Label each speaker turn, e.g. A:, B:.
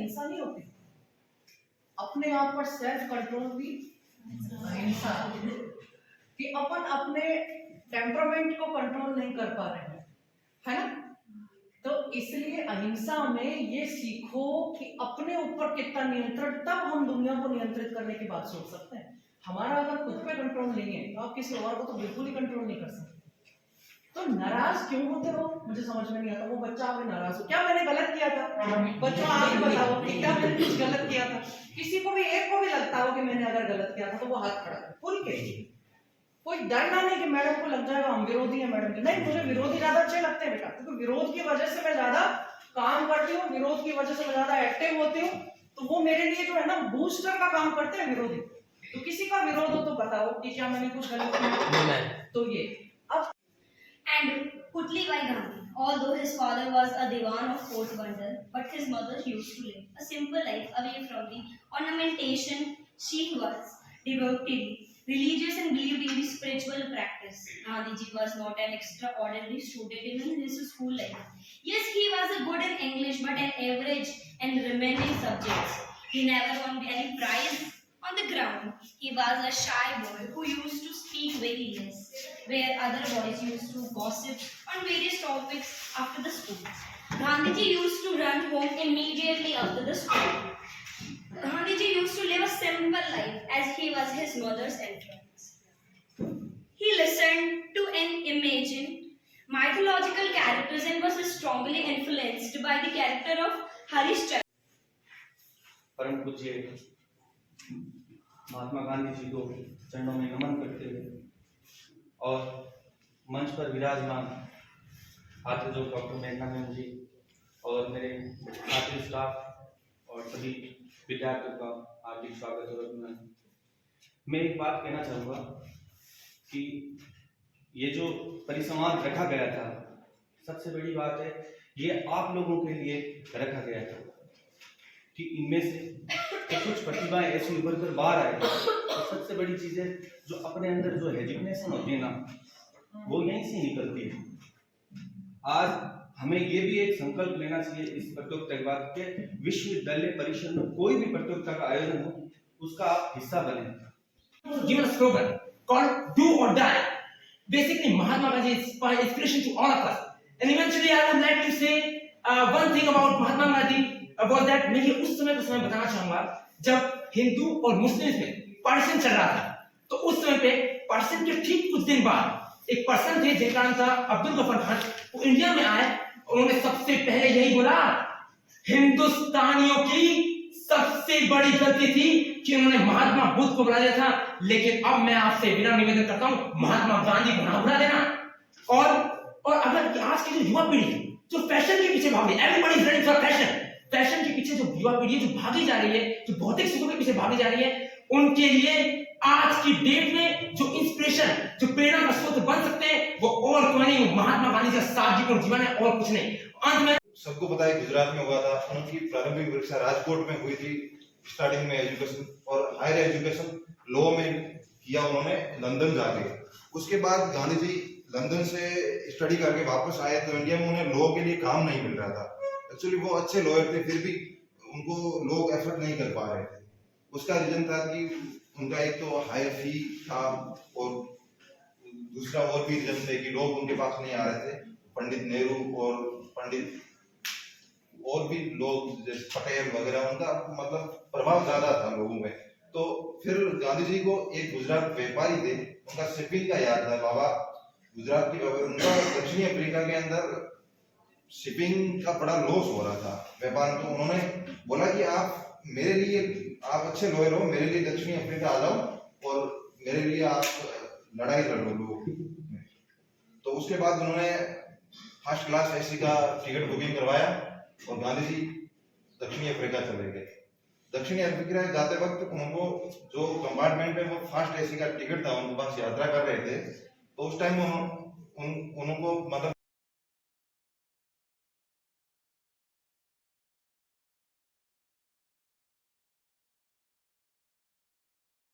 A: अहिंसा नहीं होती? अपने आप पर सेल्फ कंट्रोल भी अहिंसा है कि अपन अपने टेम्परामेंट को कंट्रोल नहीं कर पा रहे हैं, है ना? तो इसलिए अहिंसा में ये सीखो कि अपने ऊपर कितना नियंत्रण, तब हम दुनिया को नियंत्रित करने की बात सोच सकते हैं। हमारा अगर खुद पे कंट्रोल नहीं है तो आप किसी और को तो बिल्कुल ही कंट्रोल नहीं कर सकते। तो नाराज क्यों होते हो मुझे समझ में नहीं आता। वो बच्चा आपने नाराज हो, क्या मैंने गलत किया था? बच्चों आप ही बताओ कि क्या मैंने कुछ गलत किया था? किसी को भी, एक को भी लगता हो कि मैंने अगर गलत किया था तो वो हाथ खड़ा करे, खुल के। कोई डर ना नहीं कि मैडम को लग जाएगा हम विरोधी हैं मैडम के। नहीं, मुझे विरोधी ज्यादा अच्छे लगते हैं बेटा, क्योंकि विरोध की वजह से मैं ज्यादा काम करती हूँ, विरोध की वजह से मैं ज्यादा एक्टिव होती हूँ। तो वो मेरे लिए जो है ना बूस्टर का काम करते हैं विरोधी। तो किसी का विरोध हो तो बताओ कि क्या मैंने कुछ गलत किया? तो ये अब
B: And Putli Bai Gandhi, although his father was a Diwan of Portbandar, but his mother used to live a simple life away from the ornamentation. She was devotedly religious and believed in the spiritual practice. Gandhiji was not an extraordinary student in his school life. Yes, he was a good in English, but an average in remaining subjects. He never won any prize on the ground. He was a shy boy who used to speak very less, where other boys used to gossip on various topics after the school. Gandhiji used to run home immediately after the school. Gandhiji used to live a simple life as he was his mother's entrance. He listened to and imagined mythological characters and was strongly influenced by the character of Harishchandra.
C: परम पूज्य महात्मा गांधी जी को चरणों में नमन करते हुए और मंच पर विराजमान आदरणीय जो डॉक्टर मेघना मैम जी और मेरे साथी स्टाफ और सभी विद्यार्थियों का हार्दिक स्वागत और अभिनंदन। मैं एक बात कहना चाहूँगा कि ये जो परिसंवाद रखा गया था, सबसे बड़ी बात है ये आप लोगों के लिए रखा गया था कि इनमें से तो कुछ प्रतिभाएं ऐसी उभर कर बाहर आए। तो सबसे बड़ी चीज है जो अपने अंदर जो हेजिटेशन होती है ना, वो यहीं से निकलती है। आज हमें ये भी एक संकल्प लेना चाहिए इस प्रतियोगिता के बाद के विश्वविद्यालय परिषद में कोई भी प्रतियोगिता का आयोजन हो उसका आप हिस्सा बने।
D: Given a slogan called "Do or Die." Basically, Mahatma Gandhi is inspiration to all of us. And eventually, I would like to say one thing about Mahatma Gandhi. About that, मैं ये उस समय का समय बताना चाहूंगा जब हिंदू और मुस्लिम में पार्टीशन चल रहा था। तो उस समय पे पार्टीशन के ठीक कुछ दिन बाद एक पर्सन थे जिनका नाम था अब्दुल गफर खान। वो इंडिया में आए, उन्होंने सबसे पहले यही बोला, हिंदुस्तानियों की सबसे बड़ी गलती थी कि उन्होंने महात्मा बुद्ध को बुला दिया था। लेकिन अब मैं आपसे विनम्र निवेदन करता हूं, महात्मा गांधी को ना बुला देना। और अगर आज की जो युवा पीढ़ी जो फैशन के पीछे भाग रही है, everybody is running for fashion के पीछे जो युवा पीढ़ी जो भागी जा रही है, जो भौतिक सुखों के पीछे भागी जा रही है, उनके लिए आज की डेट में जो इंस्पिरेशन, जो प्रेरणा का स्रोत बन सकते हैं वो और कोई नहीं, महात्मा गांधी का सादगीपूर्ण जीवन है और कुछ नहीं। अंत में
E: सबको पता है गुजरात में हुआ था, उनकी प्रारंभिक परीक्षा राजकोट में हुई थी। स्टार्टिंग में एजुकेशन और हायर एजुकेशन लॉ में किया उन्होंने लंदन जाके। उसके बाद गांधी जी लंदन से स्टडी करके वापस आए तो इंडिया में उन्हें लॉ के लिए काम नहीं मिल रहा था। एक्चुअली वो अच्छे लॉयर थे, फिर भी उनको लोग एफर्ट नहीं कर पा रहे थे। उसका रीजन था कि उनका एक तो हाई फी था और दूसरा और भी रीजन थे कि लोग उनके पास नहीं आ रहे थे। पंडित नेहरू और पंडित और भी लोग जैसे पटेल वगैरह, उनका मतलब प्रभाव ज्यादा था लोगों में। तो फिर गांधी जी को एक गुजरात व्यापारी थे, उनका शिपिंग का याद था, बाबा गुजरात की उनका दक्षिणी अफ्रीका के अंदर शिपिंग का बड़ा लॉस हो रहा था व्यापार। तो उन्होंने बोला कि आप मेरे लिए, आप अच्छे लॉयर हो, मेरे लिए दक्षिणी अफ्रीका आ जाओ और मेरे लिए आप लड़ाई लड़ो लोग। तो उसके बाद उन्होंने फर्स्ट क्लास एसी का टिकट बुकिंग करवाया और गांधी जी दक्षिणी अफ्रीका चले गए। दक्षिणी अफ्रीका जाते वक्त उनको जो कंपार्टमेंट में वो फर्स्ट एसी का टिकट था, उनके पास यात्रा कर रहे थे, तो उस टाइम उनको मतलब